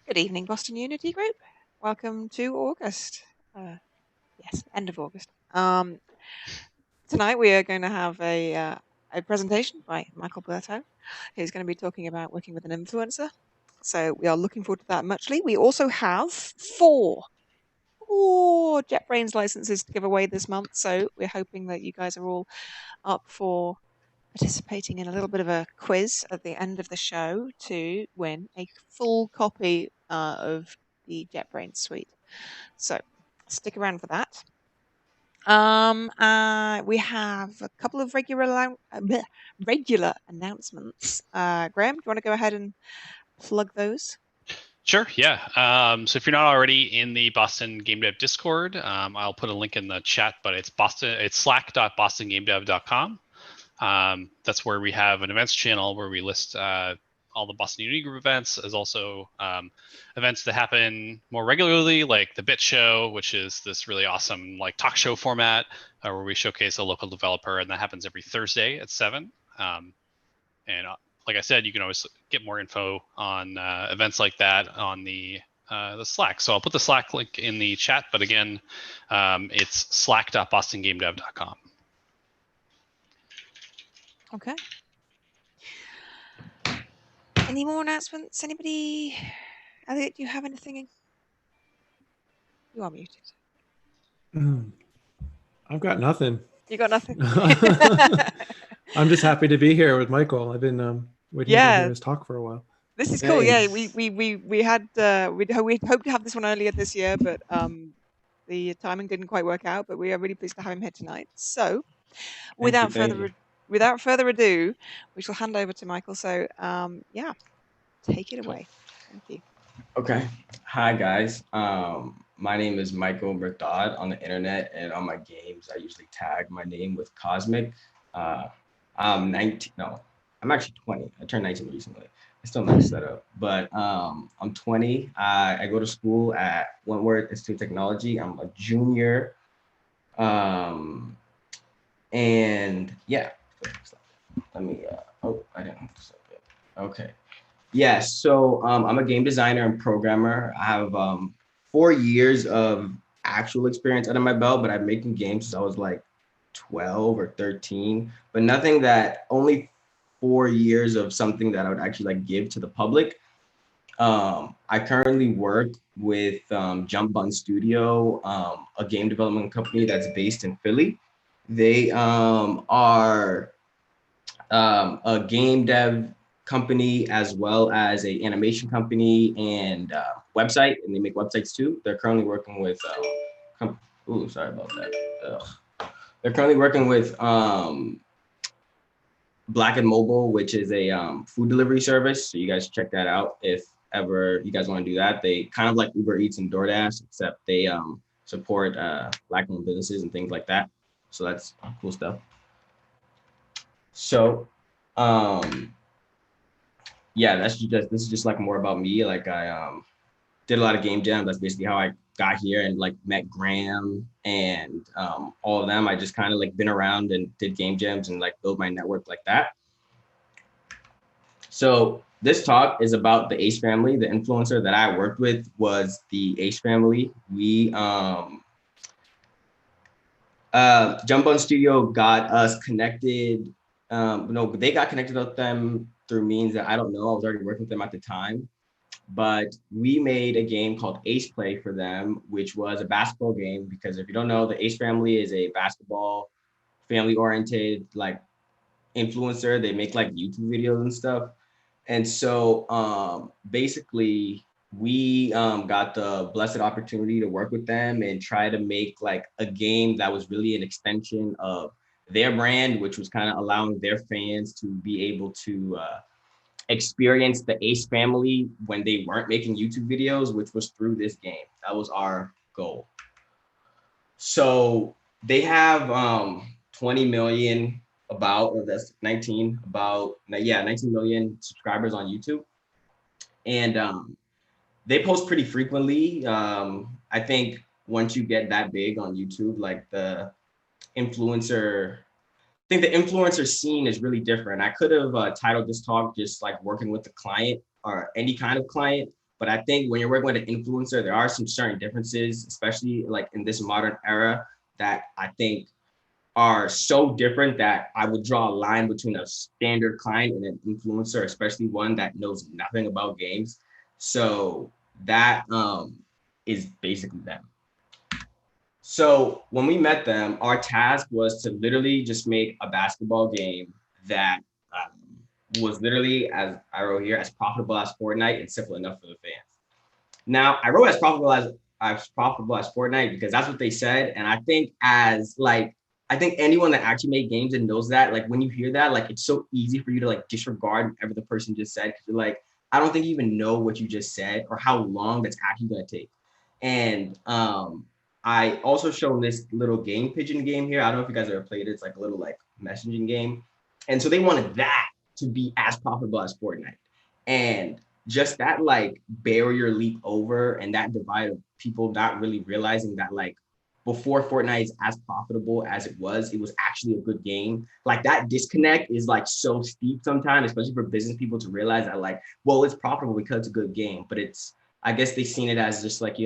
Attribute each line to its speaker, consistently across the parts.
Speaker 1: Good evening, Boston Unity Group. Welcome to August. Yes, end of August. Tonight we are going to have a presentation by Michael Berthaud, who's going to be talking about working with an influencer. So we are looking forward to that muchly. We also have four JetBrains licenses to give away this month. So we're hoping that you guys are all up for participating in a little bit of a quiz at the end of the show to win a full copy of the JetBrains suite. So stick around for that. We have a couple of regular announcements. Graham, do you want to go ahead and plug those?
Speaker 2: Sure, yeah. So if you're not already in the Boston Game Dev Discord, I'll put a link in the chat, but it's slack.bostongamedev.com. That's where we have an events channel where we list all the Boston Unity Group events, as also events that happen more regularly, like the Bit Show, which is this really awesome like talk show format where we showcase a local developer, and that happens every Thursday at 7. Like I said, you can always get more info on events like that on the Slack. So I'll put the Slack link in the chat, but again, it's slack.bostongamedev.com.
Speaker 1: Okay. Any more announcements? Anybody? Elliot, do you have anything? You are muted.
Speaker 3: I've got nothing.
Speaker 1: You got nothing?
Speaker 3: I'm just happy to be here with Michael. I've been waiting to hear his talk for a while.
Speaker 1: This is cool. Yeah, we had we'd hoped to have this one earlier this year, but the timing didn't quite work out. But we are really pleased to have him here tonight. So, without further ado, we shall hand over to Michael. So, yeah, take it away. Thank you.
Speaker 4: Okay. Hi guys. My name is Michael Berthaud on the internet, and on my games I usually tag my name with Cosmic. I'm 19. No, I'm actually 20. I turned 19 recently. I still messed that up, but I'm 20. I go to school at Wentworth Institute of Technology. I'm a junior, and yeah. Let me. I didn't have to stop it. Okay. Yeah. So I'm a game designer and programmer. I have 4 years of actual experience under my belt, but I've been making games since I was like 12 or 13, but nothing that only 4 years of something that I would actually like give to the public. I currently work with JumpButton Studio, a game development company that's based in Philly. They are a game dev company as well as a animation company and website, and they make websites too. They're currently working with sorry about that. They're currently working with Black and Mobile, which is a food delivery service. So you guys check that out if ever you guys want to do that. They kind of like Uber Eats and DoorDash, except they support Black-owned businesses and things like that. So that's cool stuff. So yeah, this is just like more about me. Like I did a lot of game jams. That's basically how I got here and like met Graham and all of them. I just kind of like been around and did game jams and like build my network like that. So this talk is about the Ace family. The influencer that I worked with was the Ace family. We JumpButton Studio got us connected. No, they got connected with them through means that I don't know. I was already working with them at the time. But we made a game called Ace Play for them, which was a basketball game. Because if you don't know, the Ace family is a basketball, family-oriented like influencer. They make like YouTube videos and stuff. And so basically, we got the blessed opportunity to work with them and try to make like a game that was really an extension of their brand, which was kind of allowing their fans to be able to experience the Ace family when they weren't making YouTube videos, which was through this game. That was our goal. So they have 20 million that's 19 million subscribers on YouTube. And they post pretty frequently. I think once you get that big on YouTube, like the influencer think the influencer scene is really different. I could have titled this talk just like working with the client or any kind of client, but I think when you're working with an influencer, there are some certain differences, especially like in this modern era, that I think are so different that I would draw a line between a standard client and an influencer, especially one that knows nothing about games. So that is basically them. So when we met them, our task was to literally just make a basketball game that was literally, as I wrote here, as profitable as Fortnite and simple enough for the fans. Now, I wrote as profitable as Fortnite because that's what they said. And I think I think anyone that actually made games and knows that, like when you hear that, like it's so easy for you to like disregard whatever the person just said. Cause you're like, I don't think you even know what you just said or how long that's actually gonna take. And I also shown this little game pigeon game here. I don't know if you guys ever played it. It's like a little like messaging game. And so they wanted that to be as profitable as Fortnite. And just that like barrier leap over and that divide of people not really realizing that like before Fortnite is as profitable as it was actually a good game. Like that disconnect is like so steep sometimes, especially for business people to realize that like, well, it's profitable because it's a good game, but I guess they've seen it as just like,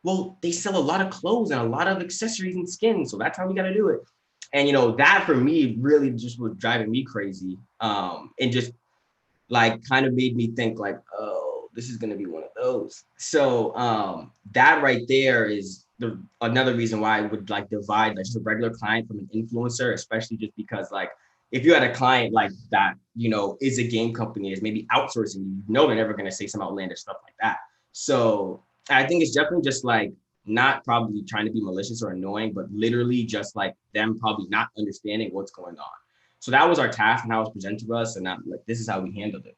Speaker 4: well, they sell a lot of clothes and a lot of accessories and skins, so that's how we got to do it. And that for me really just was driving me crazy, and just like kind of made me think like, oh, this is gonna be one of those. So that right there is another reason why I would like divide like just a regular client from an influencer, especially just because like if you had a client like that, is a game company, is maybe outsourcing, they're never gonna say some outlandish stuff like that. So I think it's definitely just like not probably trying to be malicious or annoying, but literally just like them probably not understanding what's going on. So that was our task and how it was presented to us, and like this is how we handled it.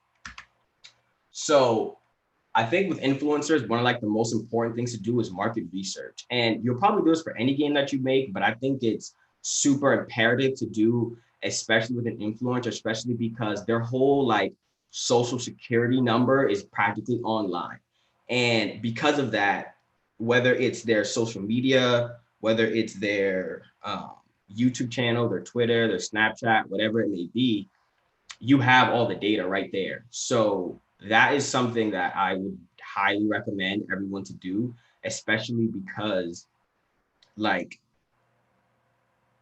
Speaker 4: So I think with influencers, one of like the most important things to do is market research. And you'll probably do this for any game that you make, but I think it's super imperative to do, especially with an influencer, especially because their whole like social security number is practically online. And because of that, whether it's their social media, whether it's their YouTube channel, their Twitter, their Snapchat, whatever it may be, you have all the data right there. So that is something that I would highly recommend everyone to do, especially because like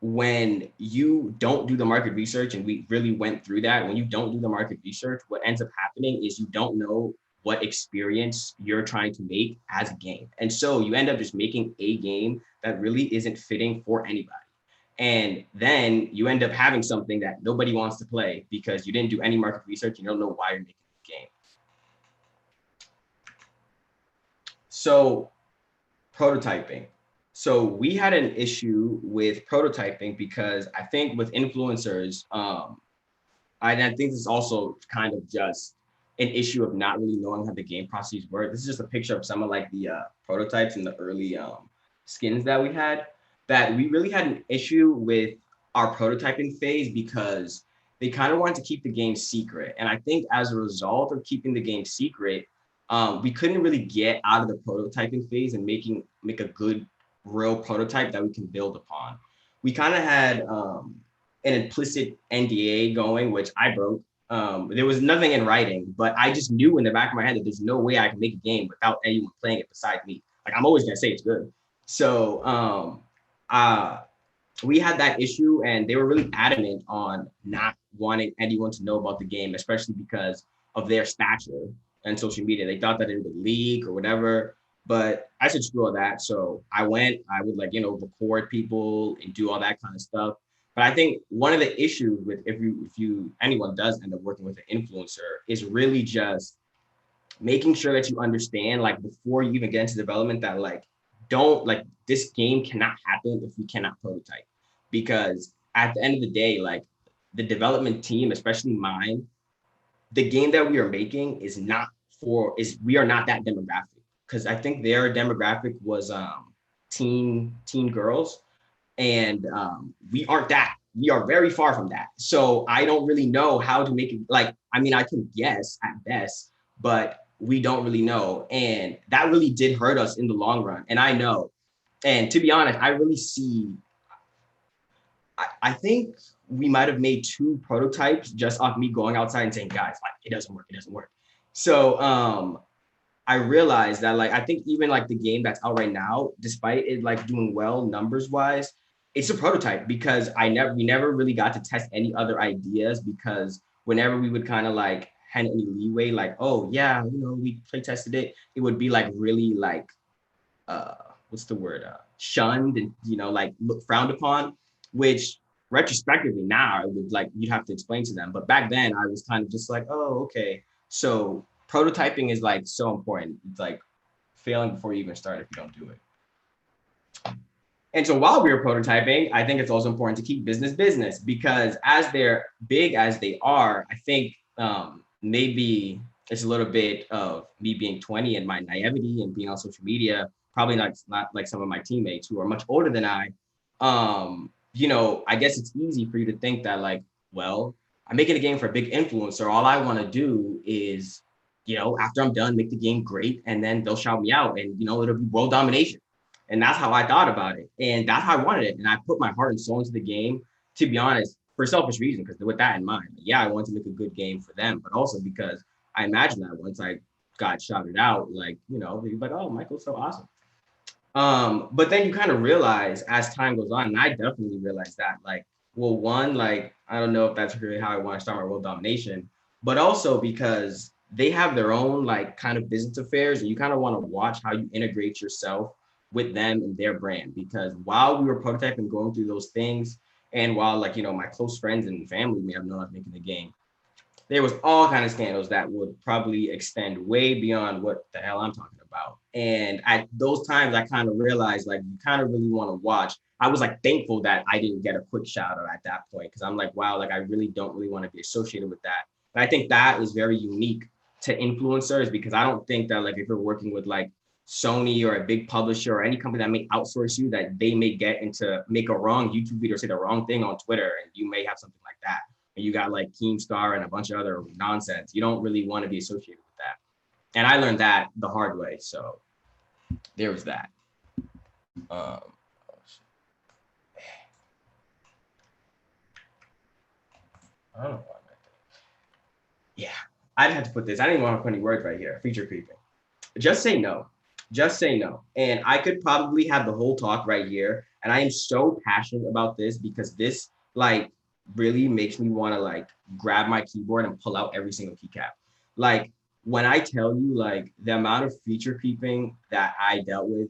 Speaker 4: when you don't do the market research, and we really went through that, when you don't do the market research, what ends up happening is you don't know what experience you're trying to make as a game. And so you end up just making a game that really isn't fitting for anybody. And then you end up having something that nobody wants to play because you didn't do any market research. You don't know why you're making the game. So prototyping. So we had an issue with prototyping because I think with influencers, I think this is also kind of just an issue of not really knowing how the game processes work. This is just a picture of some of like the prototypes and the early skins that we had, that we really had an issue with our prototyping phase because they kind of wanted to keep the game secret. And I think as a result of keeping the game secret, we couldn't really get out of the prototyping phase and make a good real prototype that we can build upon. We kind of had an implicit NDA going, which I broke. There was nothing in writing, but I just knew in the back of my head that there's no way I can make a game without anyone playing it besides me. Like I'm always gonna say it's good. So we had that issue, and they were really adamant on not wanting anyone to know about the game, especially because of their stature and social media. They thought that it would leak or whatever, but I said screw all that. So I would like, record people and do all that kind of stuff. But I think one of the issues with if anyone does end up working with an influencer is really just making sure that you understand, like before you even get into development, that like this game cannot happen if we cannot prototype. Because at the end of the day, like the development team, especially mine, the game that we are making we are not that demographic. Because I think their demographic was teen girls. And we aren't that. We are very far from that. So I don't really know how to make it. Like, I mean, I can guess at best, but we don't really know. And that really did hurt us in the long run. And I know. And to be honest, I really see, I think we might have made 2 prototypes just off me going outside and saying, guys, like, it doesn't work. So I realized that, like, I think even like the game that's out right now, despite it like doing well numbers wise, it's a prototype because we never really got to test any other ideas, because whenever we would kind of like hand any leeway, like, oh yeah, we play tested it, it would be like really like what's the word, shunned and like frowned upon, which retrospectively now it would like you'd have to explain to them, but back then I was kind of just like, oh, okay. So prototyping is like so important. It's like failing before you even start if you don't do it. And so while we were prototyping, I think it's also important to keep business, because as they're big as they are, I think maybe it's a little bit of me being 20 and my naivety and being on social media, probably not like some of my teammates who are much older than I. I guess it's easy for you to think that like, well, I'm making a game for a big influencer. All I want to do is, after I'm done, make the game great, and then they'll shout me out, and it'll be world domination. And that's how I thought about it, and that's how I wanted it. And I put my heart and soul into the game, to be honest, for a selfish reason, because with that in mind, yeah, I wanted to make a good game for them, but also because I imagined that once I got shouted out, like, they'd be like, oh, Michael's so awesome. But then you kind of realize as time goes on, and I definitely realized that, like, well, one, like, I don't know if that's really how I want to start my world domination, but also because they have their own like kind of business affairs, and you kind of want to watch how you integrate yourself with them and their brand. Because while we were prototyping, going through those things, and while like, my close friends and family may have known I was making the game, there was all kind of scandals that would probably extend way beyond what the hell I'm talking about. And at those times, I kind of realized, like, you kind of really want to watch. I was like thankful that I didn't get a quick shout out at that point, because I'm like, wow, like I really don't really want to be associated with that. And I think that is very unique to influencers, because I don't think that like if you're working with like Sony or a big publisher or any company that may outsource you, that they may get into make a wrong YouTube video, say the wrong thing on Twitter, and you may have something like that. And you got like Keemstar and a bunch of other nonsense. You don't really want to be associated with that. And I learned that the hard way. So there was that. I don't know why. Yeah, I'd have to put this. I didn't want to put any words right here. Feature creeping. Just say no. Just say no. And I could probably have the whole talk right here. And I am so passionate about this, because this like really makes me want to like grab my keyboard and pull out every single keycap. Like when I tell you like the amount of feature creeping that I dealt with,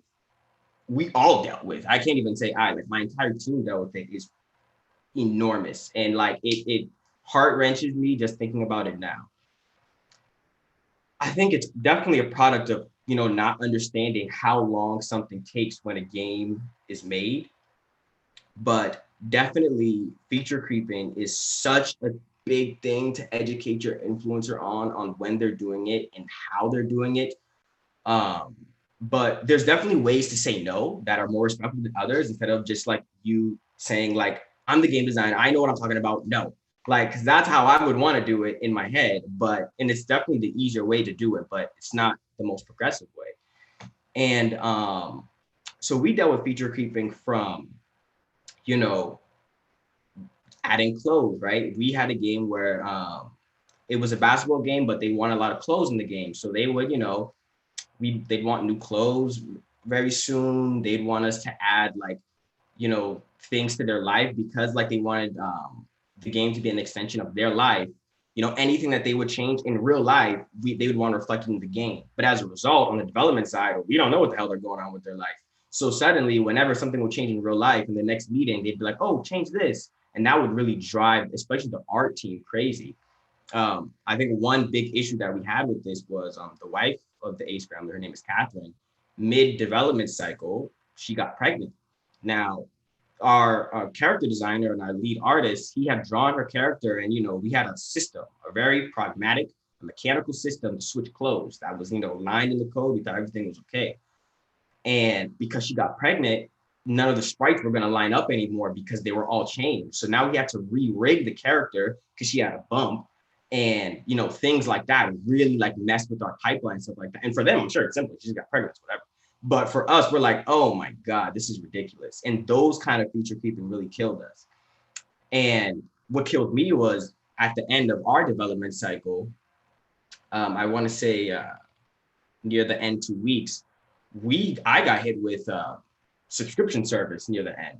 Speaker 4: we all dealt with. I can't even say I, like my entire team dealt with it, is enormous. And like it heart wrenches me just thinking about it now. I think it's definitely a product of, not understanding how long something takes when a game is made. But definitely feature creeping is such a big thing to educate your influencer on when they're doing it and how they're doing it. But there's definitely ways to say no that are more respectful than others, instead of just like you saying like, I'm the game designer, I know what I'm talking about. No, like, cause that's how I would want to do it in my head, and it's definitely the easier way to do it, but it's not the most progressive way. And so we dealt with feature creeping from, adding clothes, right? We had a game where it was a basketball game, but they want a lot of clothes in the game. So they would, they'd want new clothes very soon. They'd want us to add like, things to their life, because like they wanted the game to be an extension of their life. Anything that they would change in real life, they would want to reflect in the game. But as a result, on the development side, we don't know what the hell they're going on with their life. So suddenly, whenever something would change in real life in the next meeting, they'd be like, oh, change this. And that would really drive, especially the art team, crazy. I think one big issue that we had with this was the wife of the ace scrambler, her name is Catherine, mid-development cycle, she got pregnant. Now, our character designer and our lead artist, he had drawn her character, and, we had a system, a very pragmatic, mechanical system to switch clothes that was, lined in the code. We thought everything was okay. And because she got pregnant, none of the sprites were going to line up anymore because they were all changed. So now we had to re-rig the character because she had a bump, and, things like that really like messed with our pipeline, stuff like that. And for them, I'm sure it's simple. She just got pregnant, whatever. But for us, we're like, oh my God, this is ridiculous. And those kind of feature creeping really killed us. And what killed me was at the end of our development cycle, I want to say near the end 2 weeks, I got hit with subscription service near the end.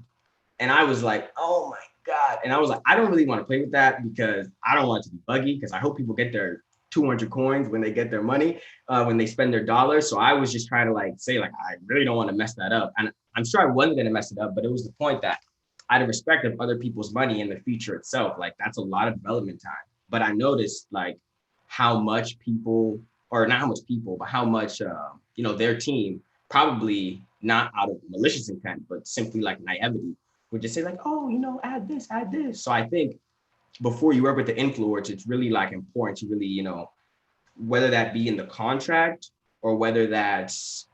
Speaker 4: And I was like, oh my God. And I was like, I don't really want to play with that because I don't want it to be buggy, because I hope people get their 200 coins when they get their money, when they spend their dollars. So I was just trying to like say, like, I really don't want to mess that up. And I'm sure I wasn't going to mess it up, but it was the point that out of respect of other people's money and the feature itself, like that's a lot of development time. But I noticed like how much people, or not how much people, but how much, their team, probably not out of malicious intent, but simply like naivety, would just say like, oh, add this, add this. So I think before you work with the influencers, it's really like important to really, whether that be in the contract or whether that's,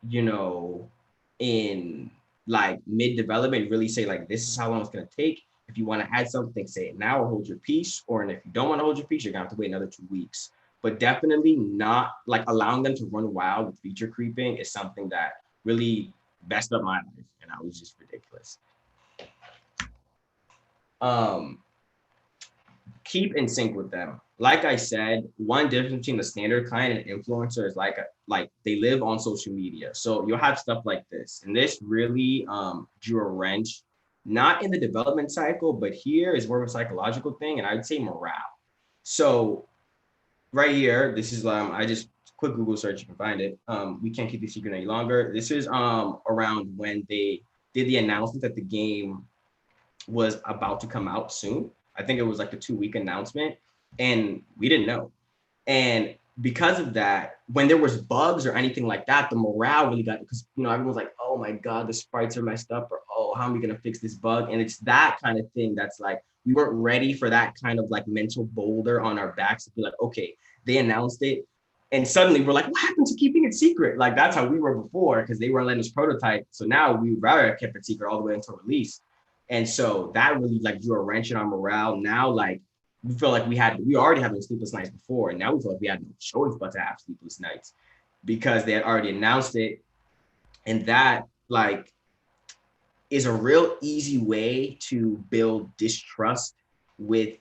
Speaker 4: in like mid development, really say like, this is how long it's going to take. If you want to add something, say it now or hold your peace. Or, and if you don't want to hold your peace, you're going to have to wait another 2 weeks. But definitely not like allowing them to run wild with feature creeping is something that really messed up my life. And I was just ridiculous. Keep in sync with them. Like I said, one difference between the standard client and influencer is like they live on social media. So you'll have stuff like this. And this really drew a wrench, not in the development cycle, but here is more of a psychological thing. And I would say morale. So right here, this is, I just quick Google search, you can find it. We can't keep the secret any longer. This is around when they did the announcement that the game was about to come out soon. I think it was like a 2-week announcement, and we didn't know. And because of that, when there was bugs or anything like that, the morale really got, because everyone's like, oh my God, the sprites are messed up, or oh, how am we gonna fix this bug? And it's that kind of thing that's like, we weren't ready for that kind of like mental boulder on our backs to be like, okay, they announced it, and suddenly we're like, what happened to keeping it secret? Like that's how we were before, because they weren't letting us prototype. So now we would rather have kept it secret all the way until release. And so that really like drew a wrench in our morale. Now, like we feel like we already having sleepless nights before, and now we feel like we had no choice but to have sleepless nights because they had already announced it. And that like is a real easy way to build distrust with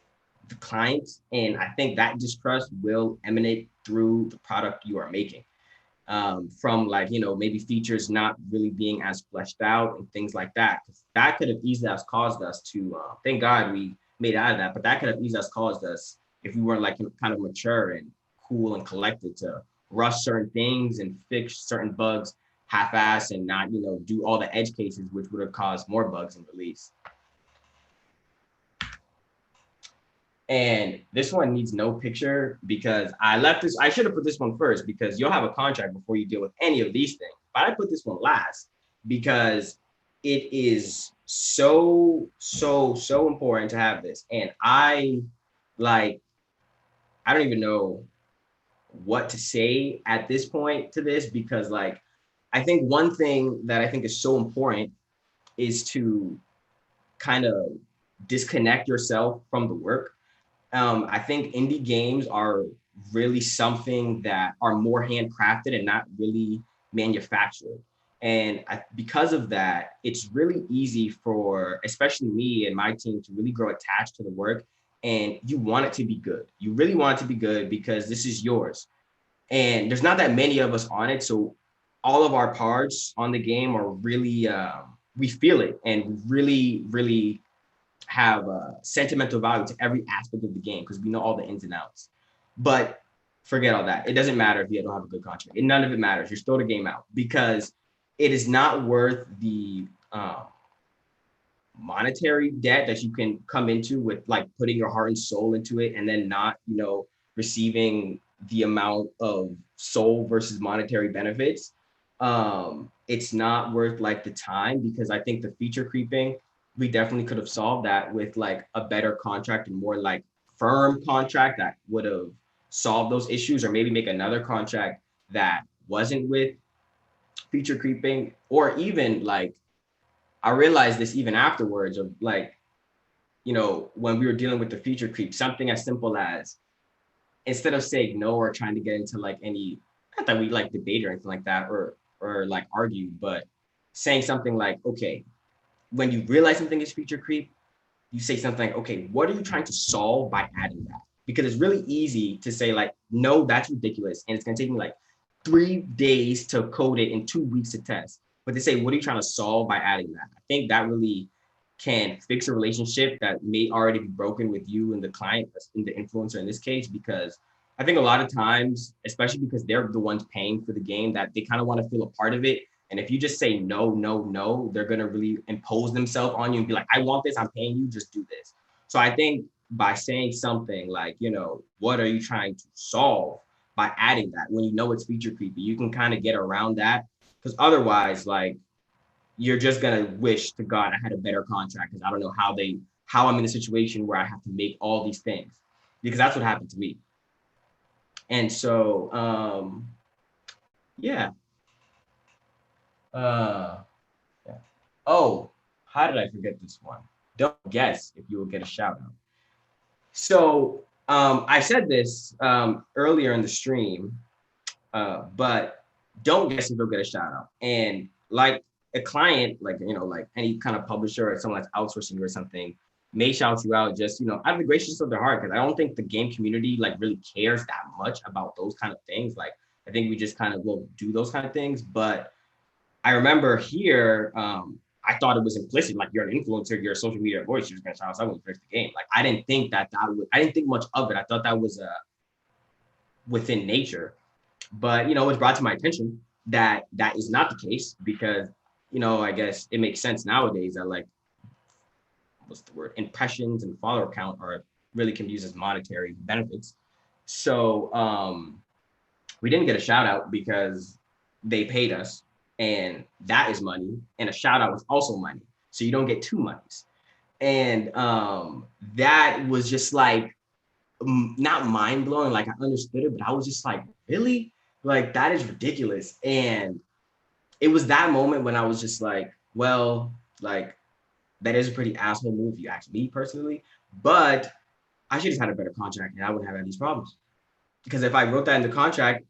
Speaker 4: the clients. And I think that distrust will emanate through the product you are making. From like, maybe features not really being as fleshed out and things like that. That could have easily has caused us to, thank God we made out of that, but that could have easily has caused us, if we weren't like kind of mature and cool and collected, to rush certain things and fix certain bugs half-ass and not, do all the edge cases, which would have caused more bugs in release. And this one needs no picture because I left this. I should have put this one first because you'll have a contract before you deal with any of these things. But I put this one last because it is so important to have this. And I don't even know what to say at this point to this, because like, I think one thing that I think is so important is to kind of disconnect yourself from the work. I think indie games are really something that are more handcrafted and not really manufactured. And because of that, it's really easy for, especially me and my team, to really grow attached to the work. And you want it to be good. You really want it to be good because this is yours. And there's not that many of us on it. So all of our parts on the game are really, we feel it and really have a sentimental value to every aspect of the game because we know all the ins and outs. But forget all that. It doesn't matter if you don't have a good contract. None of it matters. You're still the game out because it is not worth the monetary debt that you can come into with like putting your heart and soul into it and then not, receiving the amount of soul versus monetary benefits. It's not worth like the time, because I think the feature creeping, we definitely could have solved that with like a better contract and more like firm contract that would have solved those issues, or maybe make another contract that wasn't with feature creeping. Or even like, I realized this even afterwards of like, when we were dealing with the feature creep, something as simple as, instead of saying no or trying to get into like any, not that we like debate or anything like that, or like argue, but saying something like, okay, when you realize something is feature creep, you say something like, okay, what are you trying to solve by adding that? Because it's really easy to say like, no, that's ridiculous. And it's gonna take me like 3 days to code it and 2 weeks to test. But they say, what are you trying to solve by adding that? I think that really can fix a relationship that may already be broken with you and the client, in the influencer in this case, because I think a lot of times, especially because they're the ones paying for the game, that they kind of want to feel a part of it. And if you just say no, no, no, they're going to really impose themselves on you and be like, I want this, I'm paying you, just do this. So I think by saying something like, you know, what are you trying to solve, by adding that, when you know it's feature creepy, you can kind of get around that. Because otherwise, like, you're just gonna wish to God I had a better contract, because I don't know how I'm in a situation where I have to make all these things, because that's what happened to me. And so yeah. Yeah. Oh, how did I forget this one? Don't guess if you will get a shout out. So I said this earlier in the stream, but don't guess if you'll get a shout out. And like a client, like, you know, like any kind of publisher or someone that's outsourcing you or something, may shout you out just, you know, out of the gracious of their heart, because I don't think the game community like really cares that much about those kind of things. Like, I think we just kind of will do those kind of things. But I remember here, I thought it was implicit, like, you're an influencer, you're a social media voice, you're just gonna shout us out when you fix the game. Like, I didn't think I didn't think much of it. I thought that was within nature. But, you know, it was brought to my attention that that is not the case, because, you know, I guess it makes sense nowadays that, like, what's the word? Impressions and follower count are really can be used as monetary benefits. So we didn't get a shout out because they paid us, and that is money. And a shout out was also money. So you don't get two monies. And that was just like, not mind blowing. Like, I understood it, but I was just like, really? Like, that is ridiculous. And it was that moment when I was just like, well, like, that is a pretty asshole move, if you ask me personally. But I should have had a better contract, and I wouldn't have had these problems. Because if I wrote that in the contract,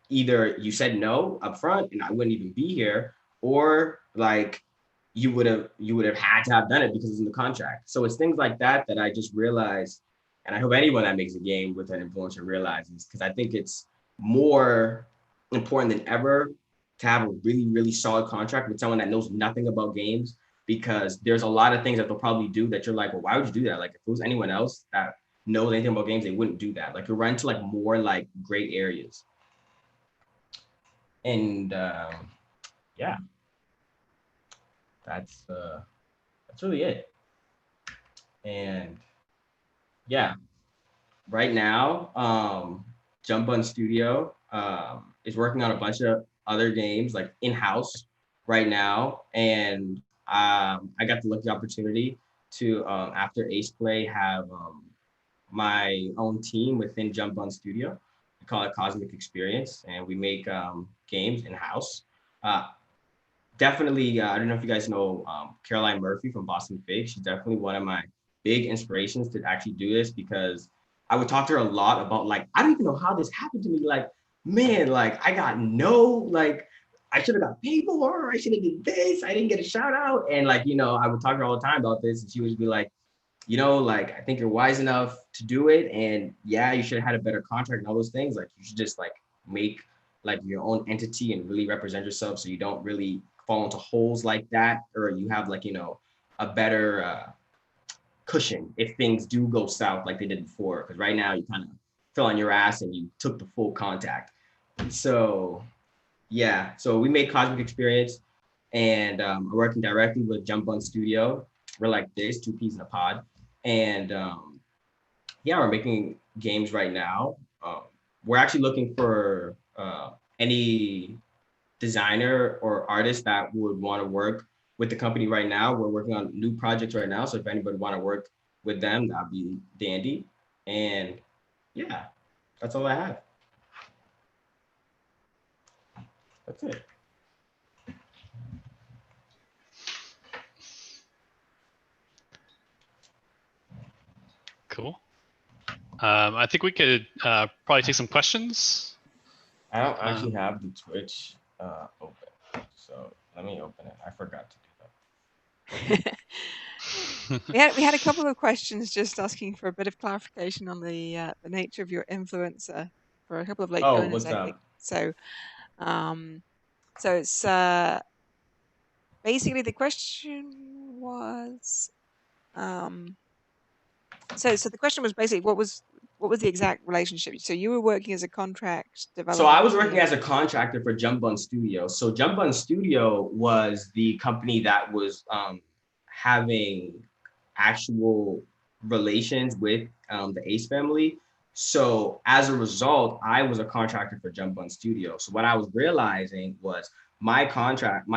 Speaker 4: either you said no up front and I wouldn't even be here, or like you would have had to have done it because it's in the contract. So it's things like that that I just realized, and I hope anyone that makes a game with an influencer realizes, because I think it's more important than ever to have a really, really solid contract with someone that knows nothing about games, because there's a lot of things that they'll probably do that you're like, well, why would you do that? Like, if it was anyone else that knows anything about games, they wouldn't do that. Like, you're run to like more like gray areas. And yeah, that's really it. And yeah, right now, JumpButton Studio is working on a bunch of other games like in-house right now. And I got the lucky opportunity to, after Ace Play, have my own team within JumpButton Studio. We call it Cosmic Experience, and we make games in-house. Definitely, I don't know if you guys know Caroline Murphy from Boston Fig. She's definitely one of my big inspirations to actually do this, because I would talk to her a lot about, like, I don't even know how this happened to me. Like, man, like, I got like, I should have got paid more. I should have did this. I didn't get a shout out. And like, you know, I would talk to her all the time about this, and she would be like, you know, like, I think you're wise enough to do it. And yeah, you should have had a better contract and all those things. Like, you should just like make like your own entity and really represent yourself, so you don't really fall into holes like that, or you have like, you know, a better cushion if things do go south like they did before. Because right now you kind of fell on your ass and you took the full contact. So yeah, so we made Cosmic Experience, and we're working directly with JumpButton Studio. We're like this, two peas in a pod. And yeah, we're making games right now. We're actually looking for any designer or artist that would want to work with the company right now. We're working on new projects right now. So if anybody want to work with them, that'd be dandy. And yeah, that's all I have. That's it.
Speaker 2: Cool. I think we could probably take some questions.
Speaker 4: I don't actually have the Twitch open, so let me open it. I forgot to do that.
Speaker 1: We had a couple of questions just asking for a bit of clarification on the nature of your influencer for a couple of late
Speaker 4: Oh,
Speaker 1: joiners,
Speaker 4: what's
Speaker 1: I think.
Speaker 4: up?
Speaker 1: So it's basically the question was so the question was basically what was the exact relationship? So you were working as a contract
Speaker 4: So I
Speaker 1: developer
Speaker 4: was
Speaker 1: for
Speaker 4: working
Speaker 1: the
Speaker 4: as a contractor for JumpButton Studio. So JumpButton Studio was the company that was having actual relations with the Ace family. So as a result, I was a contractor for JumpButton Studio. So what I was realizing was my contract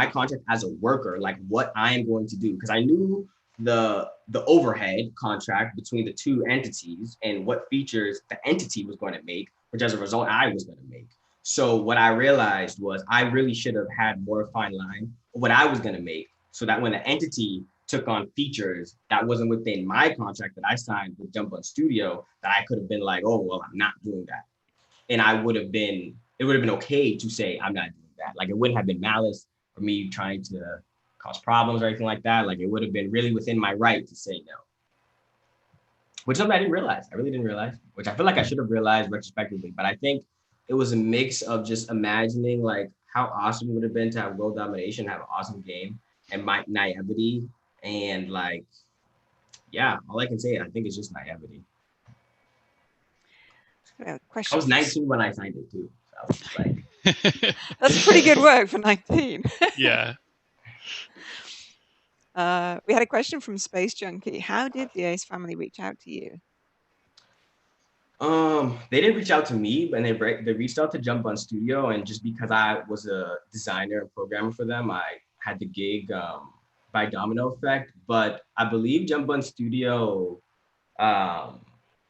Speaker 4: as a worker, like what I am going to do, because I knew the overhead contract between the two entities and what features the entity was going to make, which as a result I was going to make. So what I realized was I really should have had more fine line of what I was going to make, so that when the entity took on features that wasn't within my contract that I signed with JumpButton Studio, that I could have been like, oh well, I'm not doing that, and it would have been okay to say I'm not doing that. Like it wouldn't have been malice or me trying to cause problems or anything like that. Like it would have been really within my right to say no. Which is something I didn't realize. I really didn't realize, which I feel like I should have realized retrospectively. But I think it was a mix of just imagining like how awesome it would have been to have world domination, have an awesome game, and my naivety, and like, yeah, all I can say, I think it's just naivety. I was 19 when I signed it too. So I was just like,
Speaker 1: that's pretty good work for 19.
Speaker 2: Yeah.
Speaker 1: We had a question from Space Junkie. How did the Ace family reach out to you?
Speaker 4: They didn't reach out to me, but they reached out to JumpButton Studio, and just because I was a designer and programmer for them, I had the gig by domino effect. But I believe JumpButton Studio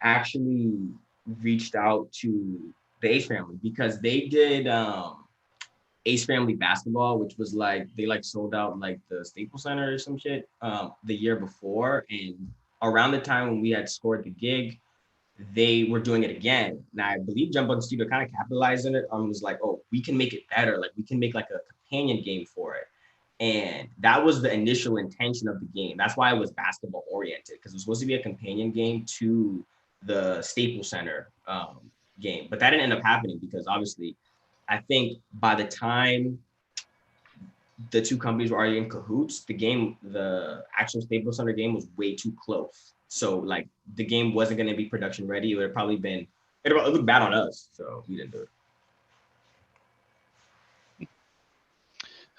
Speaker 4: actually reached out to the Ace family because they did Ace Family Basketball, which was like they like sold out like the Staples Center or some shit the year before, and around the time when we had scored the gig, they were doing it again. And I believe JumpButton Studio kind of capitalized on it. Was like, oh, we can make it better. Like we can make like a companion game for it. And that was the initial intention of the game. That's why it was basketball oriented, because it was supposed to be a companion game to the Staples Center game. But that didn't end up happening because obviously, I think by the time the two companies were already in cahoots, the actual Staples Center game was way too close. So like the game wasn't going to be production ready. It would have probably been, it looked bad on us. So we didn't do it.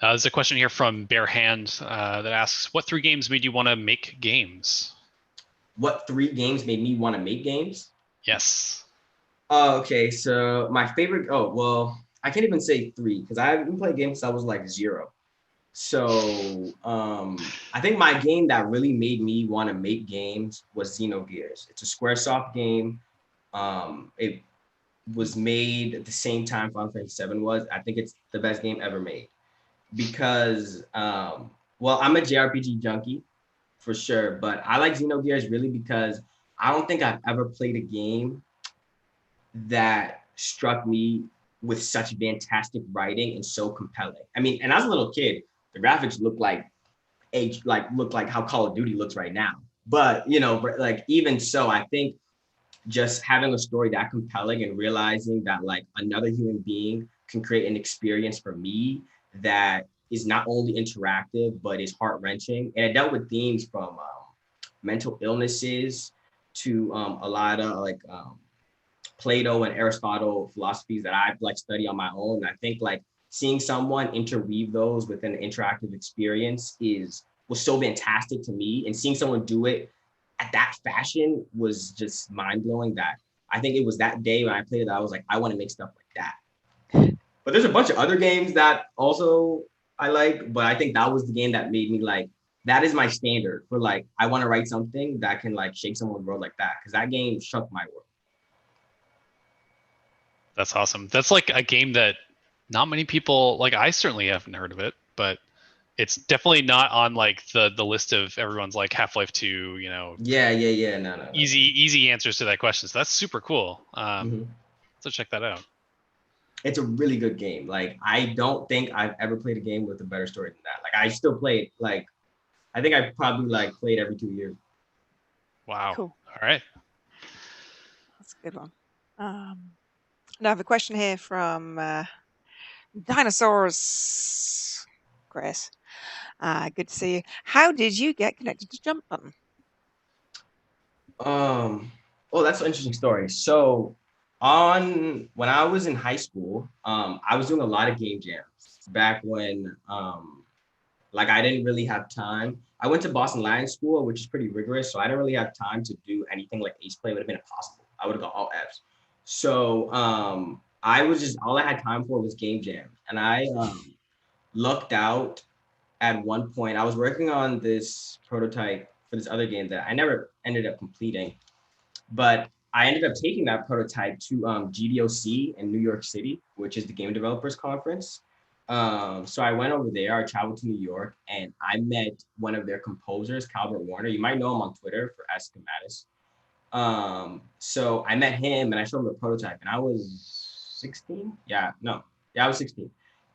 Speaker 2: There's a question here from Bare Hand that asks, what 3 games made you want to make games?
Speaker 4: What 3 games made me want to make games?
Speaker 2: Yes.
Speaker 4: Okay, so my favorite, I can't even say 3 because I haven't played games since I was like 0. So I think my game that really made me want to make games was Xenogears. It's a Squaresoft game. It was made at the same time Final Fantasy VII was. I think it's the best game ever made because, I'm a JRPG junkie for sure, but I like Xenogears really because I don't think I've ever played a game that struck me with such fantastic writing and so compelling. I mean, and as a little kid, the graphics look like how Call of Duty looks right now. But like even so, I think just having a story that compelling and realizing that like another human being can create an experience for me that is not only interactive but is heart-wrenching, and it dealt with themes from mental illnesses to a lot of like Plato and Aristotle philosophies that I like study on my own. I think like seeing someone interweave those with an interactive experience was so fantastic to me, and seeing someone do it at that fashion was just mind-blowing. That I think it was that day when I played it that I was like, I want to make stuff like that. But there's a bunch of other games that also I like, but I think that was the game that made me like, that is my standard for like, I want to write something that can like shake someone's world like that, because that game shook my world.
Speaker 2: That's awesome. That's like a game that not many people, like I certainly haven't heard of it, but it's definitely not on like the list of everyone's like Half-Life 2,
Speaker 4: No.
Speaker 2: Easy answers to that question. So that's super cool. So check that out.
Speaker 4: It's a really good game. Like I don't think I've ever played a game with a better story than that. Like I still play it like I think I probably like played every 2 years.
Speaker 2: Wow.
Speaker 1: Cool.
Speaker 2: All right.
Speaker 1: That's a good one. Now I have a question here from Dinosaurs. Chris, good to see you. How did you get connected to JumpButton?
Speaker 4: Oh, that's an interesting story. So when I was in high school, I was doing a lot of game jams back when like I didn't really have time. I went to Boston Latin School, which is pretty rigorous, so I didn't really have time to do anything like ace play. It would have been impossible. I would have got all Fs. So I was just all I had time for was game jams, and I lucked out at one point. I was working on this prototype for this other game that I never ended up completing, but I ended up taking that prototype to GDOC in New York City, which is the Game Developers Conference. So I went over there, I traveled to New York, and I met one of their composers, Calvert Warner. You might know him on Twitter for Escamatus. So I met him and I showed him the prototype, and I was 16. Yeah, I was 16.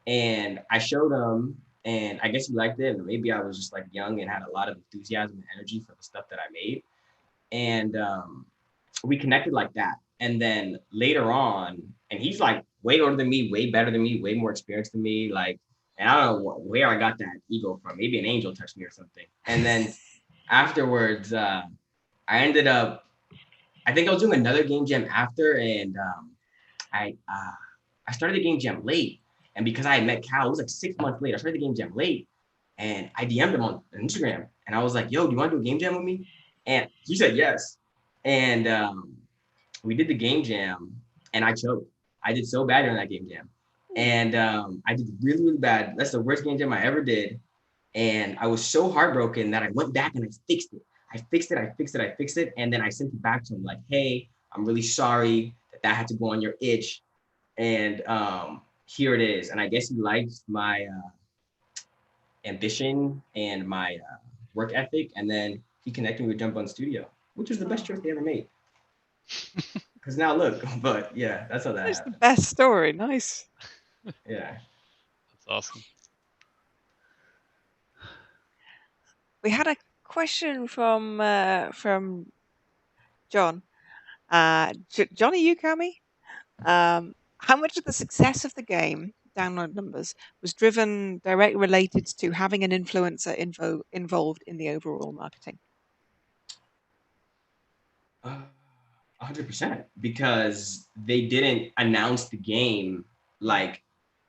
Speaker 4: And I showed him, and I guess he liked it. And maybe I was just like young and had a lot of enthusiasm and energy for the stuff that I made. And we connected like that. And then later on, and he's like way older than me, way better than me, way more experienced than me. Like, and I don't know where I got that ego from. Maybe an angel touched me or something. And then afterwards, I ended up, I think I was doing another game jam after, and I started the game jam late. And because I had met Cal, it was like 6 months later. I started the game jam late, and I DM'd him on Instagram, and I was like, "Yo, do you want to do a game jam with me?" And he said yes. And we did the game jam, and I choked. I did so bad during that game jam, and I did really, really bad. That's the worst game jam I ever did, and I was so heartbroken that I went back and I fixed it. I fixed it, and then I sent it back to him like, "Hey, I'm really sorry that had to go on your itch, and here it is." And I guess he liked my ambition and my work ethic, and then he connected me with JumpButton Studio, which was the best choice they ever made. Because now look, but yeah, that's how that
Speaker 1: That's
Speaker 4: happened.
Speaker 1: the best story. Nice.
Speaker 4: Yeah.
Speaker 2: That's awesome.
Speaker 1: We had a question from John. Johnny, you, Kami? How much of the success of the game, download numbers, was directly related to having an influencer involved in the overall marketing?
Speaker 4: 100%, because they didn't announce the game like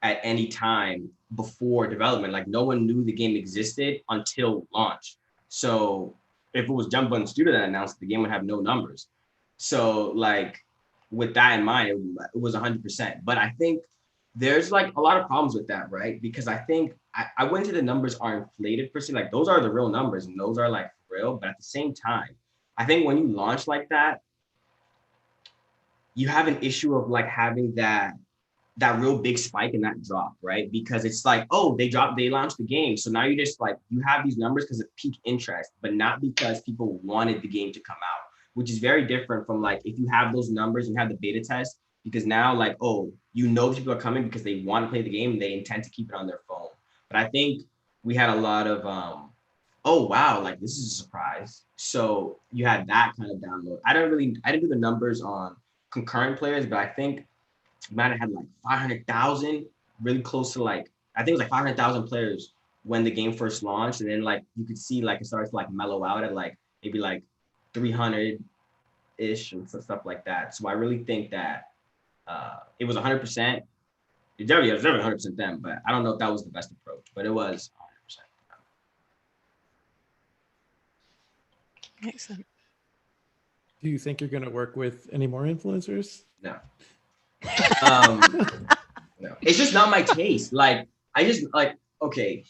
Speaker 4: at any time before development. Like no one knew the game existed until launch. So if it was JumpButton Studio that announced, the game would have no numbers. So like with that in mind, it was 100%. But I think there's like a lot of problems with that, right? Because I think I went to the numbers are inflated per se. Like those are the real numbers and those are like real. But at the same time, I think when you launch like that, you have an issue of like having that real big spike and that drop, right? Because it's like, oh, they launched the game. So now you just like, you have these numbers because of peak interest, but not because people wanted the game to come out, which is very different from like, if you have those numbers and have the beta test, because now like, oh, you know, people are coming because they want to play the game and they intend to keep it on their phone. But I think we had a lot of, oh, wow, like this is a surprise. So you had that kind of download. I didn't do the numbers on concurrent players, but I think might have had like 500,000, really close to like, I think it was like 500,000 players when the game first launched. And then like, you could see like it started to like mellow out at like, maybe like 300-ish and stuff like that. So I really think that it was 100%. It was definitely 100% them, but I don't know if that was the best approach, but it was
Speaker 1: 100%. Excellent.
Speaker 3: Do you think you're going to work with any more influencers?
Speaker 4: No. No, it's just not my taste. Like, I just like, okay,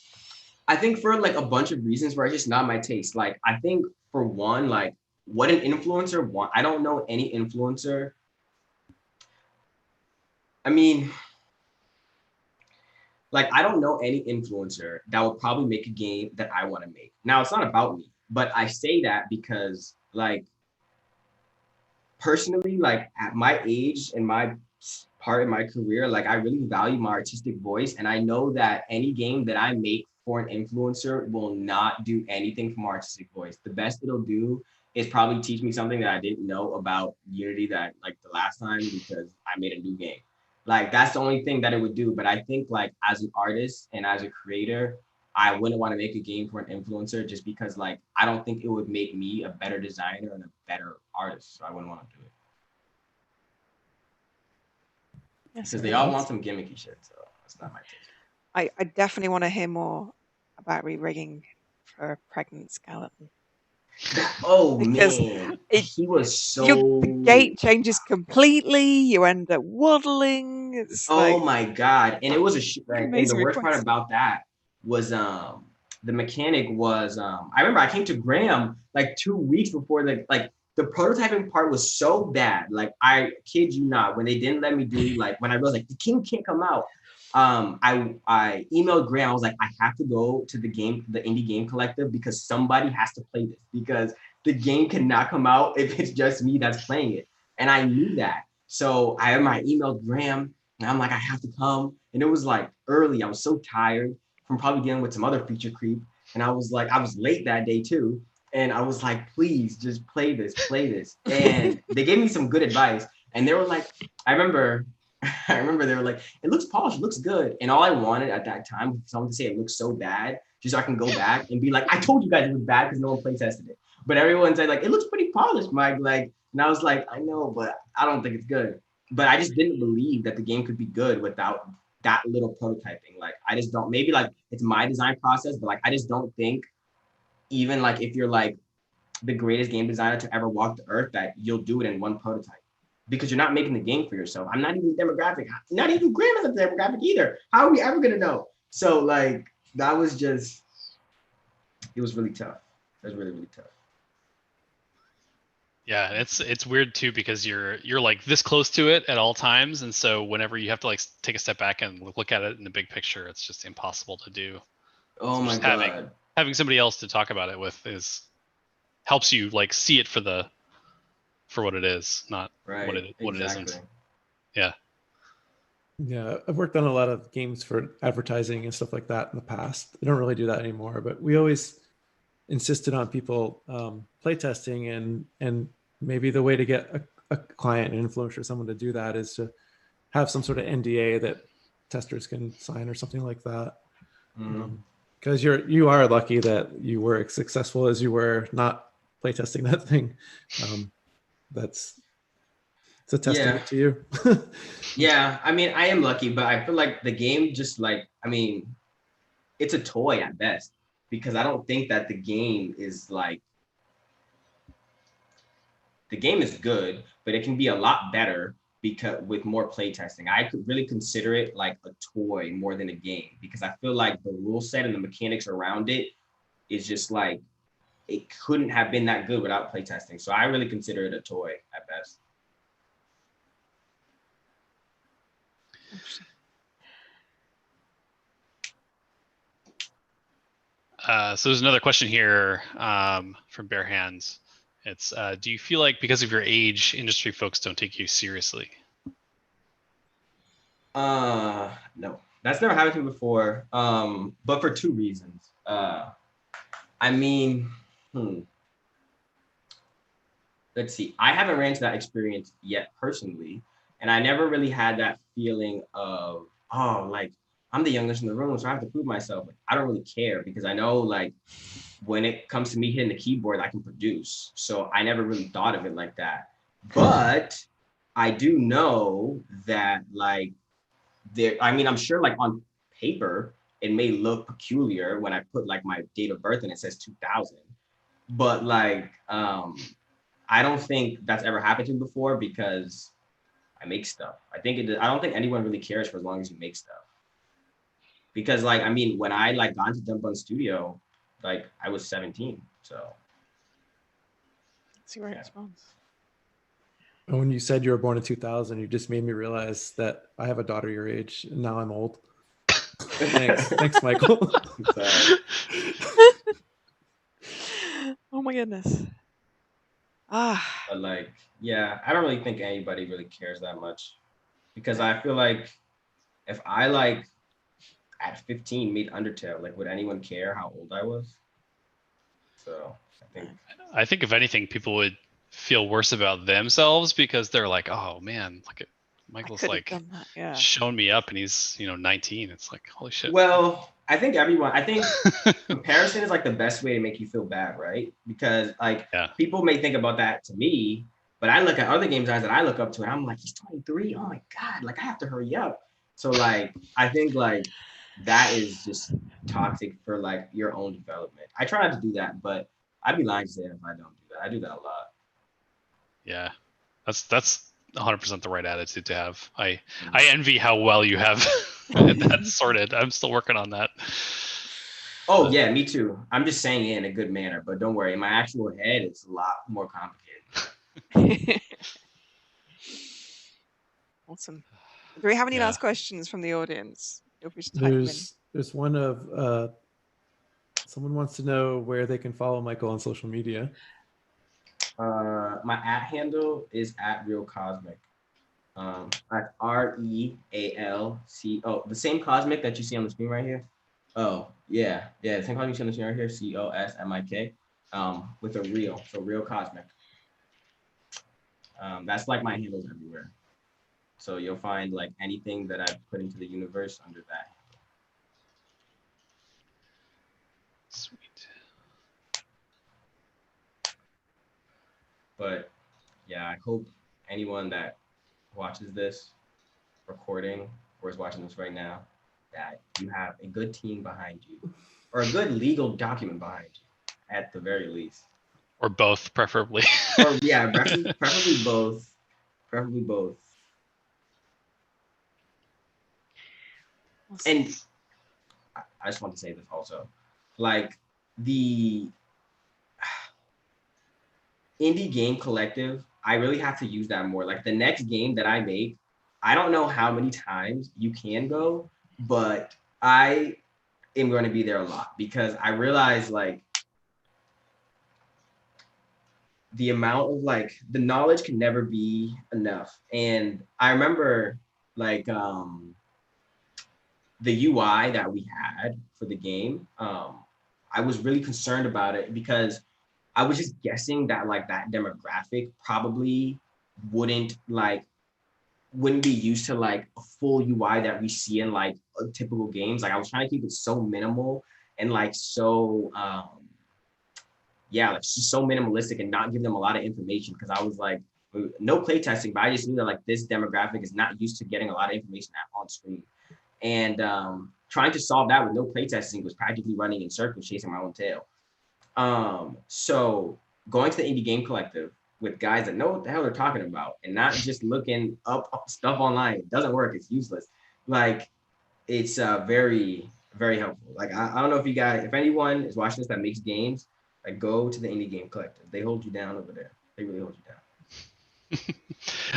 Speaker 4: I think for like a bunch of reasons where it's just not my taste. Like, I think for one, like what an influencer want. I don't know any influencer. I mean, like, I don't know any influencer that would probably make a game that I want to make. Now, it's not about me, but I say that because like, personally, like at my age and my part in my career, like I really value my artistic voice. And I know that any game that I make for an influencer will not do anything from artistic voice. The best it'll do is probably teach me something that I didn't know about Unity that like the last time because I made a new game. Like that's the only thing that it would do. But I think like as an artist and as a creator, I wouldn't want to make a game for an influencer just because like I don't think it would make me a better designer and a better artist. So I wouldn't want to do it. Because they all want some gimmicky shit, so that's not my taste.
Speaker 1: I definitely want to hear more about re-rigging for a pregnant skeleton.
Speaker 4: Oh man, he was so.
Speaker 1: The gate changes completely. You end up waddling. It's
Speaker 4: oh my god! And it was and the worst part about that was the mechanic was I remember I came to Graham like 2 weeks before the prototyping part was so bad. Like I kid you not, when they didn't let me do like when I was like the king can't come out. I emailed Graham. I was like, I have to go to the indie game collective because somebody has to play this because the game cannot come out if it's just me that's playing it. And I knew that. So I emailed Graham and I'm like, I have to come. And it was like early. I was so tired from probably dealing with some other feature creep. And I was like, I was late that day too. And I was like, please just play this. And they gave me some good advice. And they were like, I remember they were like, it looks polished, it looks good. And all I wanted at that time was someone to say it looks so bad, just so I can go back and be like, I told you guys it was bad because no one play tested it. But everyone said like, it looks pretty polished, Mike. Like, and I was like, I know, but I don't think it's good. But I just didn't believe that the game could be good without that little prototyping. Like, I just don't, maybe like it's my design process, but like, I just don't think even like if you're like the greatest game designer to ever walk the earth, that you'll do it in one prototype. Because you're not making the game for yourself. I'm not even the demographic. Not even Graham is a demographic either. How are we ever gonna know? So like that was just, it was really tough. It was really, really tough.
Speaker 2: Yeah, it's weird too because you're like this close to it at all times, and so whenever you have to like take a step back and look at it in the big picture, it's just impossible to do.
Speaker 4: Oh
Speaker 2: so
Speaker 4: my god.
Speaker 2: Having somebody else to talk about it with helps you like see it for what it is, not
Speaker 4: right.
Speaker 2: what it isn't. Yeah.
Speaker 3: Yeah, I've worked on a lot of games for advertising and stuff like that in the past. I don't really do that anymore, but we always insisted on people playtesting, and maybe the way to get a client, an influencer, someone to do that is to have some sort of NDA that testers can sign or something like that. Because you are lucky that you were as successful as you were not playtesting that thing. It's a testament to you.
Speaker 4: Yeah, I mean, I am lucky, but I feel like the game just like, I mean, it's a toy at best, because I don't think that the game is like, the game is good, but it can be a lot better because with more playtesting. I could really consider it like a toy more than a game, because I feel like the rule set and the mechanics around it is just like, it couldn't have been that good without playtesting. So I really consider it a toy at best.
Speaker 2: So there's another question here from Bare Hands. It's, do you feel like because of your age, industry folks don't take you seriously?
Speaker 4: No, that's never happened to me before. But for two reasons. I mean, let's see. I haven't ran into that experience yet personally, and I never really had that feeling of, oh, like I'm the youngest in the room, so I have to prove myself. Like, I don't really care, because I know like when it comes to me hitting the keyboard, I can produce. So I never really thought of it like that. But I do know that like I mean, I'm sure like on paper, it may look peculiar when I put like my date of birth and it says 2000, but like, I don't think that's ever happened to me before, because I make stuff. I don't think anyone really cares for as long as you make stuff. Because like, I mean, when I like got into JumpButton Studio, like I was 17, so.
Speaker 1: Let's see where it responds.
Speaker 3: When you said you were born in 2000, you just made me realize that I have a daughter your age, and now I'm old. Thanks, Michael.
Speaker 1: Oh my goodness.
Speaker 4: But like, yeah, I don't really think anybody really cares that much, because I feel like if I like, at 15 made Undertale. Like, would anyone care how old I was? So
Speaker 2: I think if anything, people would feel worse about themselves because they're like, oh man, look at Michael's like showing me up and he's 19. It's like, holy shit.
Speaker 4: Well, I think comparison is like the best way to make you feel bad, right? Because like people may think about that to me, but I look at other game designers that I look up to and I'm like, he's 23. Oh my God, like I have to hurry up. So like I think like that is just toxic for like your own development. I try not to do that, but I'd be lying to say if I don't do that. I do that a lot.
Speaker 2: Yeah, that's 100% the right attitude to have. I envy how well you have that sorted. I'm still working on that.
Speaker 4: Oh yeah, me too. I'm just saying it in a good manner, but don't worry. In my actual head, it's a lot more complicated.
Speaker 1: Awesome. Do we have any last questions from the audience?
Speaker 3: There's one of someone wants to know where they can follow Michael on social media.
Speaker 4: My @ handle is @realcosmic. That's REALC. Oh, the same cosmic that you see on the screen right here. Oh, yeah, the same cosmic you see on the screen right here. COSMIK. With a real, so real cosmic. That's like my handles everywhere. So you'll find like anything that I put into the universe under that.
Speaker 2: Sweet.
Speaker 4: But yeah, I hope anyone that watches this recording or is watching this right now, that you have a good team behind you or a good legal document behind you at the very least.
Speaker 2: Or both, preferably.
Speaker 4: Or yeah, preferably both. Preferably both. Awesome. And I just want to say this also. Like the indie game collective, I really have to use that more. Like the next game that I make, I don't know how many times you can go, but I am going to be there a lot because I realize like the amount of like the knowledge can never be enough. And I remember like the UI that we had for the game, I was really concerned about it because I was just guessing that like that demographic probably wouldn't be used to like a full UI that we see in like typical games. Like I was trying to keep it so minimal and like so like just so minimalistic and not give them a lot of information because I was like no playtesting, but I just knew that like this demographic is not used to getting a lot of information on screen. And trying to solve that with no playtesting was practically running in circles, chasing my own tail. So going to the indie game collective with guys that know what the hell they're talking about and not just looking up stuff online, it doesn't work, it's useless. Like it's very, very helpful. Like I don't know if you guys, if anyone is watching this that makes games, like go to the indie game collective. They hold you down over there. They really hold you down.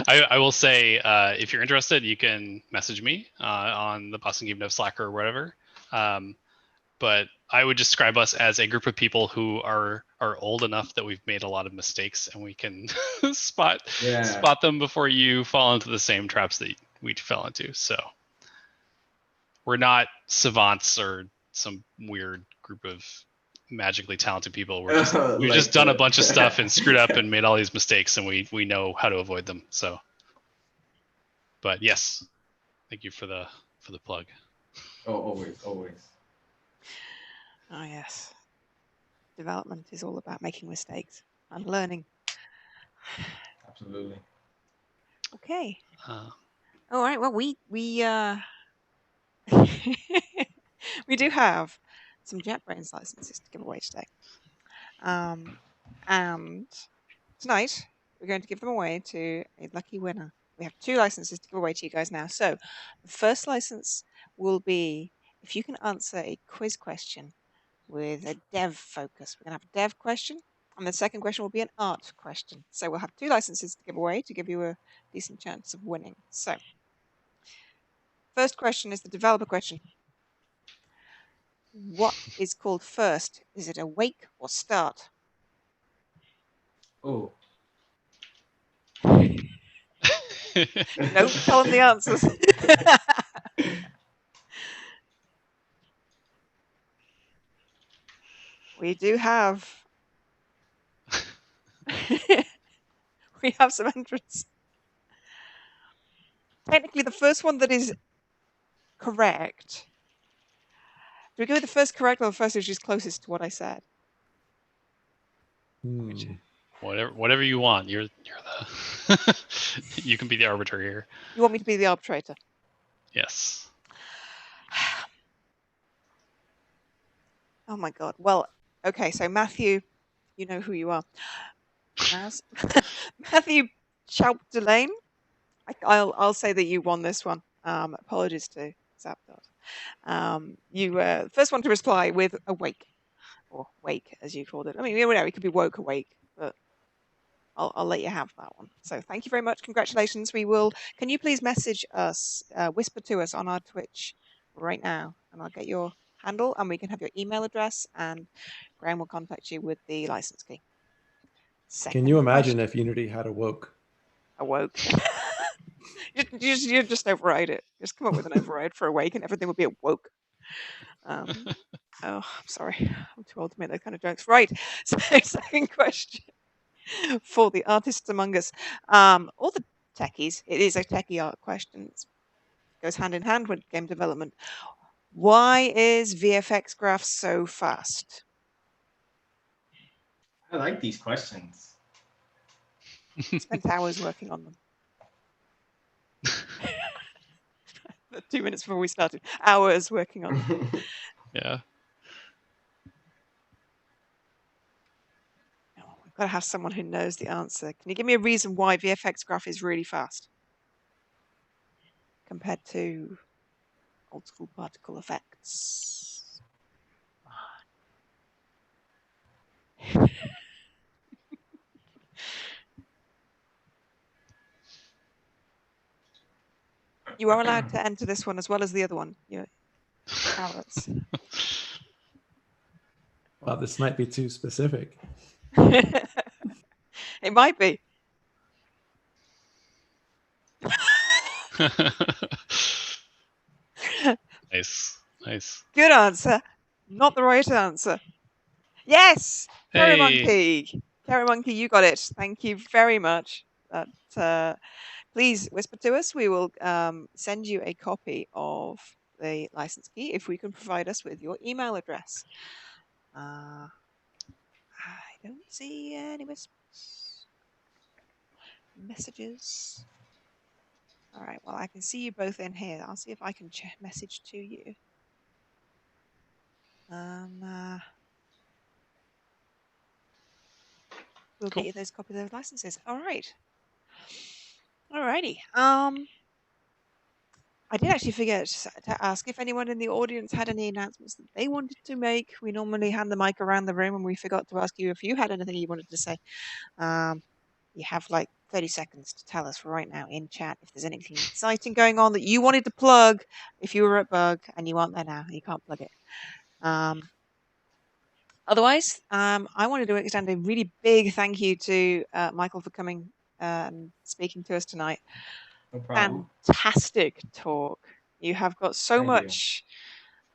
Speaker 2: I will say, if you're interested, you can message me on the Boston Game Dev Slack or whatever. But I would describe us as a group of people who are old enough that we've made a lot of mistakes and we can spot them before you fall into the same traps that we fell into. So we're not savants or some weird group of magically talented people. We've just done a bunch of stuff and screwed up and made all these mistakes, and we know how to avoid them. So, but yes, thank you for the plug.
Speaker 4: Oh, always.
Speaker 1: Oh yes, development is all about making mistakes and learning.
Speaker 4: Absolutely.
Speaker 1: Okay. All right. Well, we we do have some JetBrains licenses to give away today. And tonight we're going to give them away to a lucky winner. We have 2 licenses to give away to you guys now. So the first license will be if you can answer a quiz question with a dev focus. We're going to have a dev question, and the second question will be an art question. So we'll have 2 licenses to give away to give you a decent chance of winning. So first question is the developer question. What is called first? Is it awake or start?
Speaker 4: Oh.
Speaker 1: Don't tell them the answers. We do have. We have some entrants. Technically, the first one that is correct. Do we go with the first correct or the first which is closest to what I said?
Speaker 2: Whatever you want. You're the. You can be the arbiter here.
Speaker 1: You want me to be the arbitrator?
Speaker 2: Yes.
Speaker 1: Oh my God. Well, okay. So Matthew, you know who you are. Matthew Chaupdelane. I'll say that you won this one. Apologies to Zapdot. You were the first one to reply with awake, or wake as you called it. I mean, whatever. It could be woke, awake, but I'll let you have that one. So thank you very much. Congratulations. Can you please message us, whisper to us on our Twitch right now, and I'll get your handle, and we can have your email address, and Graham will contact you with the license key.
Speaker 3: Can you imagine if Unity had awoke?
Speaker 1: Awoke. you just override it. Just come up with an override for awake, and everything would be awoke. Oh, I'm sorry. I'm too old to make those kind of jokes. Right. So, second question for the artists among us, or the techies. It is a techie art question. It goes hand in hand with game development. Why is VFX graphs so fast?
Speaker 4: I like these questions.
Speaker 1: Spent hours working on them. 2 minutes before we started. Hours working on them.
Speaker 2: Yeah.
Speaker 1: Oh, we've got to have someone who knows the answer. Can you give me a reason why VFX graph is really fast compared to old school particle effects? You are allowed to enter this one as well as the other one. Hours.
Speaker 3: Well, this might be too specific.
Speaker 1: It might be.
Speaker 2: Nice.
Speaker 1: Good answer. Not the right answer. Yes! Carry Monkey. Carry Monkey, you got it. Thank you very much. Please whisper to us. We will send you a copy of the license key if we can provide us with your email address. I don't see any messages. All right, well, I can see you both in here. I'll see if I can message to you. We'll get you those copies of those licenses. All right. Alrighty. I did actually forget to ask if anyone in the audience had any announcements that they wanted to make. We normally hand the mic around the room, and we forgot to ask you if you had anything you wanted to say. You have like 30 seconds to tell us right now in chat if there's anything exciting going on that you wanted to plug if you were at Bug and you aren't there now and you can't plug it. Otherwise, I wanted to extend a really big thank you to Michael for coming and speaking to us tonight.
Speaker 4: No problem.
Speaker 1: Fantastic talk. You have got so much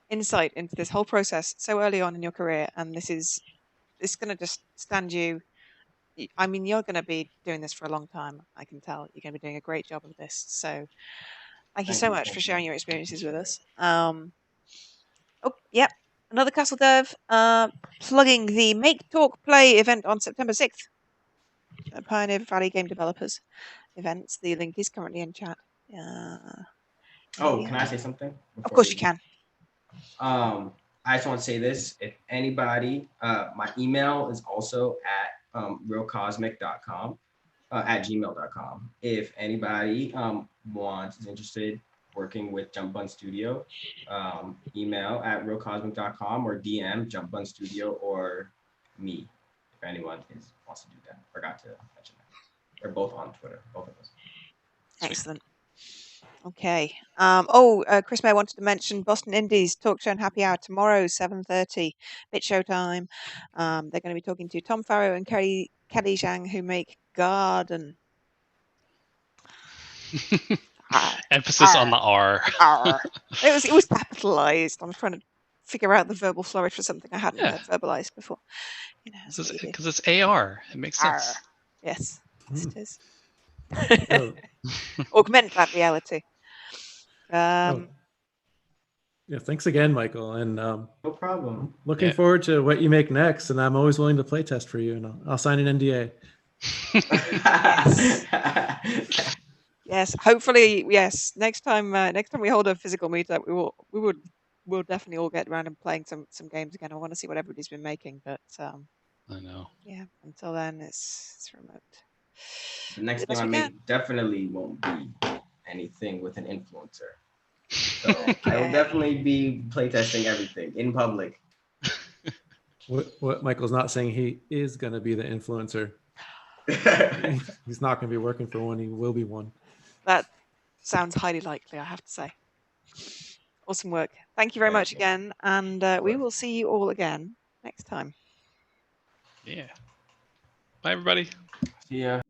Speaker 1: insight into this whole process so early on in your career, and it's going to just stand you. I mean, you're going to be doing this for a long time. I can tell you're going to be doing a great job of this. So, thank you so much for sharing your experiences with us. Another Castle Dev plugging the Make Talk Play event on September 6th. Pioneer Valley Game Developers events. The link is currently in chat.
Speaker 4: Can I say something?
Speaker 1: Of course you can.
Speaker 4: I just want to say this. If anybody, my email is also at realcosmic.com, at gmail.com. If anybody is interested working with JumpButton Studio, email at realcosmic.com or DM JumpButton Studio or me, if anyone wants to do that. Forgot to mention that. They're both on Twitter, both of us.
Speaker 1: Excellent. Okay. Chris May wanted to mention Boston Indies Talk Show and Happy Hour tomorrow, 7:30, Bit Show time. They're going to be talking to Tom Farrow and Kelly Zhang, who make Garden.
Speaker 2: Emphasis on the R.
Speaker 1: R. It was capitalized. I'm trying to figure out the verbal flourish for something I hadn't heard verbalized before. You know,
Speaker 2: because it's AR. It makes sense.
Speaker 1: Yes, it is.
Speaker 3: Oh.
Speaker 1: Augment that reality.
Speaker 3: Yeah, thanks again, Michael. And
Speaker 4: no problem.
Speaker 3: Looking forward to what you make next. And I'm always willing to play test for you. And I'll sign an NDA.
Speaker 1: Yes. Hopefully, yes. Next time we hold a physical meetup, we'll definitely all get around and playing some games again. I want to see what everybody's been making, but
Speaker 2: I know.
Speaker 1: Yeah. Until then, it's remote.
Speaker 4: The next game I make definitely won't be anything with an influencer. So I will definitely be playtesting everything in public.
Speaker 3: What Michael's not saying, he is going to be the influencer. He's not going to be working for one. He will be one.
Speaker 1: That sounds highly likely, I have to say. Awesome work. Thank you very much again. And we will see you all again next time.
Speaker 2: Yeah. Bye, everybody.
Speaker 4: See ya.